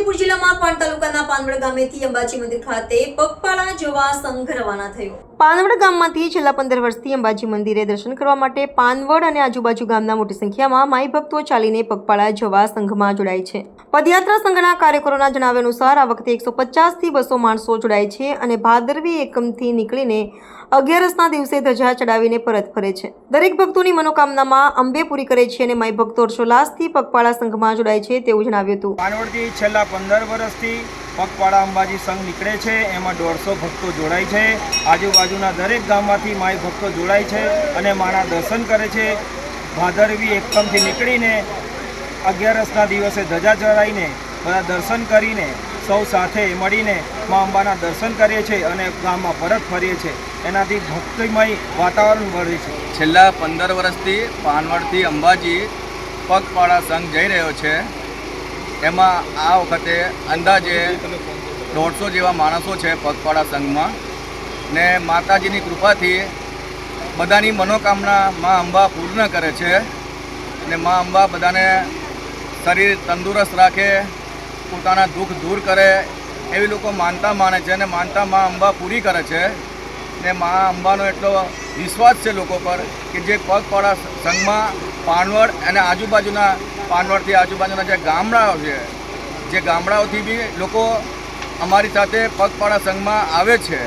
છોટાઉદેપુર જિલ્લામાં પાણ તાલુકાના પાનવડ ગામેથી અંબાજી મંદિર ખાતે પગપાળા જવા સંઘ રવાના થયો। પાનવડ ગામમાંથી છેલ્લા 15 વર્ષથી અંબાજી મંદિરે દર્શન કરવા માટે પાનવડ અને આજુબાજુ ગામના મોટી સંખ્યામાં માઈ ભક્તો ચાલીને પગપાળા જવા સંઘમાં જોડાય છે। પદયાત્રા સંઘના કાર્યકરોના જણાવ્યા અનુસાર આ વખતે 150 થી 200 માણસો જોડાય છે અને ભાદરવી એકમથી નીકળીને 11ના દિવસે ધજા ચડાવીને પરત ફરે છે। દરેક ભક્તોની મનોકામનામાં અંબે પૂરી કરે છે અને માઈ ભક્તો હર્ષોલ્લાસથી પગપાળા સંઘમાં જોડાય છે તેવું જણાવ્યું હતું। પાનવડથી છેલ્લા 15 વર્ષથી પગપાળા અંબાજી સંઘ નીકળે છે, એમાં 150 ભક્તો જોડાય છે। આજુબાજુના દરેક ગામમાંથી માઈ ભક્તો જોડાય છે અને માના દર્શન કરે છે। ભાદરવી એકમથી નીકળીને 11ના દિવસે ધજા ચડાવીને બધા દર્શન કરીને સૌ સાથે મળીને મા અંબાના દર્શન કરીએ છીએ અને ગામમાં પરત ફરીએ છીએ। એનાથી ભક્તિમય વાતાવરણ વધે છે। છેલ્લા 15 વર્ષથી પાનવડથી અંબાજી પગપાળા સંઘ જઈ રહ્યો છે। એમાં આ વખતે અંદાજે 150 જેવા માણસો છે પગપાળા સંઘમાં ને માતાજીની કૃપાથી બધાની મનોકામના મા અંબા પૂર્ણ કરે છે ને મા અંબા બધાને શરીર તંદુરસ્ત રાખે, પોતાના દુઃખ દૂર કરે એવી લોકો માનતા માને છે અને માનતા મા અંબા પૂરી કરે છે ને મા અંબાનો એટલો વિશ્વાસ છે લોકો પર કે જે પગપાળા સંઘમાં પાનવડ અને પાનવડથી આજુબાજુના જે ગામડાઓ છે, જે ગામડાઓથી બી લોકો અમારી સાથે પગપાળા સંઘમાં આવે છે।